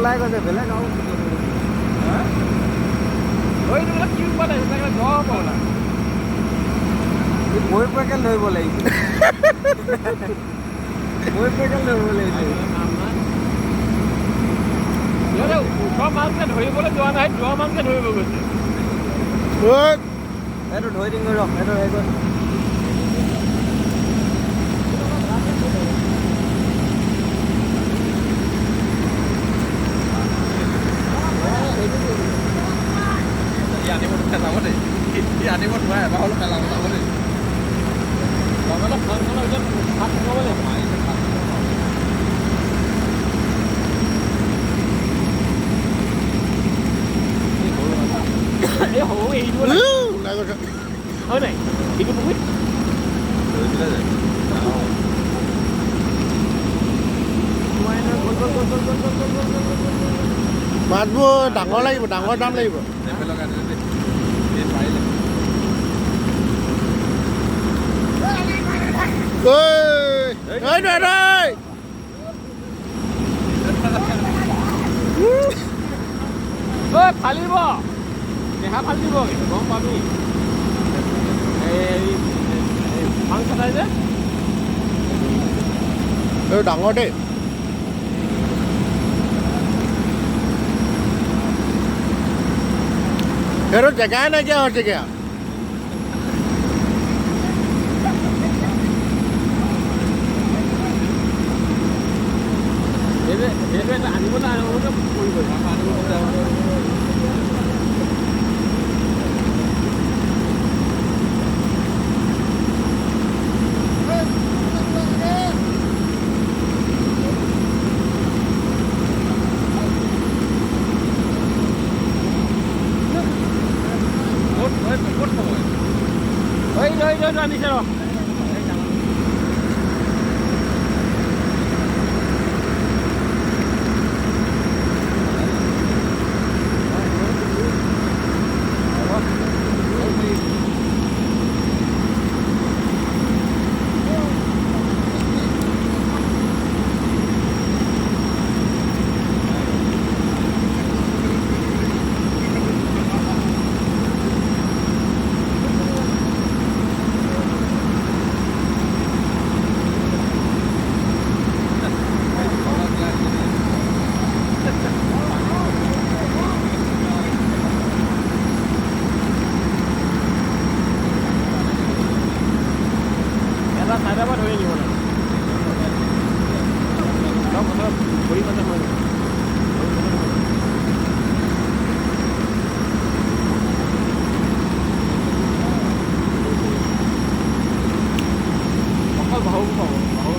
ওলাই গৈছে বেলেগ আৰু কি উপায় জ্বৰ হ'ব না মই পেকেল ধৰিব লাগিছে মই পেকেল ধৰিব লাগিছে ওচৰ মাছকে ধৰিবলৈ যোৱা নাই যোৱা মাছকে ধৰিব গৈছে এইটো ধৰি দিম ৰখ এইটো হেৰি কৰি আনিব পেলাব দেই আনিব নোৱাৰে এবাৰ হ'লেও পেলাব যাব দেই লগালে ফানখনৰ ভিতৰত ভাত সোমাব লাগিব এই সৰু এৰি দিব লাগে হয় নাই এইটো পুখুৰীত ধৰি দিলে যায় মাছবোৰ ডাঙৰ লাগিব ডাঙৰ দাম লাগিব ফালিব দেহা ফালিব গম পাবি এই ভাং খাটাই যে ডাঙৰ দেই সেইটো জেগাই নাইকিয়া হৈছেগৈ সেইটো আনিবলৈ কৰিব আনিছে ৰ চাইডাৰ ধৰি নিব ভৰি মানে মই অকল ভাও পাব ভাও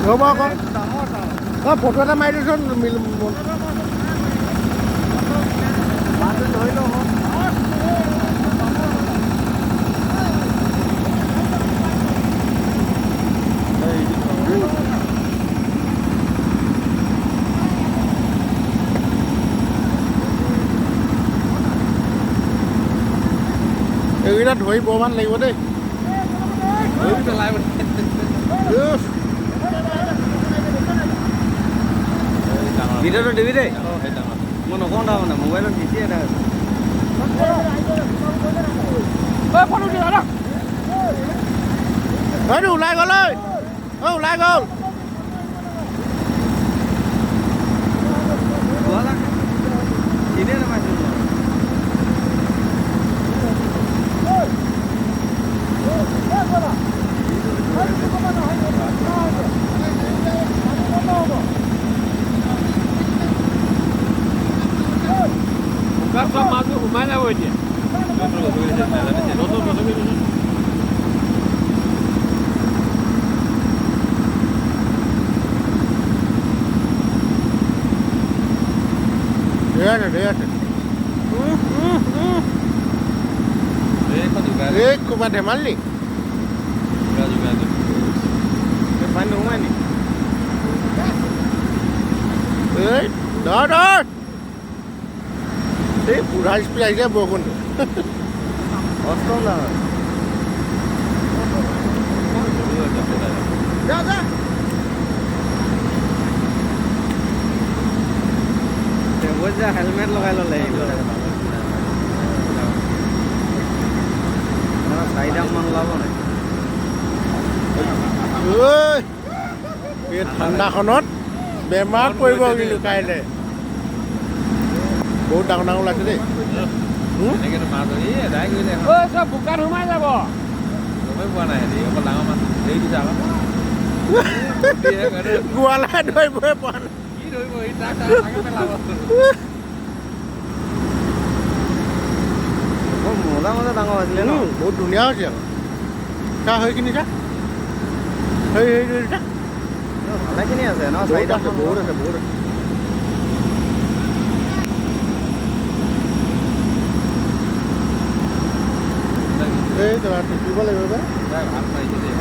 ৰ'ব আকৌ অঁ ফটো এটা মাৰি দিচোন ধৰি লওঁ এইকেইটা ধৰি বৰ ভাল লাগিব দেই ধৰি পেলাই মানে ইউচ। ভিডিঅ'টো দিবি দেই সেই ডাঙৰ মই নকওঁ তাৰমানে মোবাইলত দিছে এটা ফটো দি দাদা এইটো ওলাই গ'ল ঐ ওলাই গ'ল চিনে নাপাইছোঁ বোকাত চব মাছবোৰ সোমাই যাব এতিয়া ধেৰ আছে এই ক'ৰবাত ধেমালি পানী নোসোমাই নি এই ধৰ এই বুঢ়া স্পীড আহিছে বৰষুণটো অষ্টম নহয় যা যা টেবত যা হেলমেট লগাই ল'লে চাৰিটামান ওলাব নাই ঐ এই ঠাণ্ডাখনত বেমাৰ পৰিব কিন্তু কাইলৈ বহুত ডাঙৰ ডাঙৰ ওলাইছে দেই এনেকেতো মাছ ধৰি এদাই কৰিলে চব বোকাত সোমাই যাব গমেই পোৱা নাই সিহঁতি অকল ডাঙৰ মাছ ধৰি দিছে আকৌ গোৱালাই ধৰিবই পৰা নাই কি ধৰিব সি তাক পেলাব মজা মজা ডাঙৰ আছিলে ন বহুত ধুনীয়া হৈছে আকৌ চা সেইখিনি চা সেই ভালেখিনি আছে ন বহুত আছে চাৰিটামান বহুত আছে বহুত আছে এই টুকিব লাগিব ভাল পাইছে দেই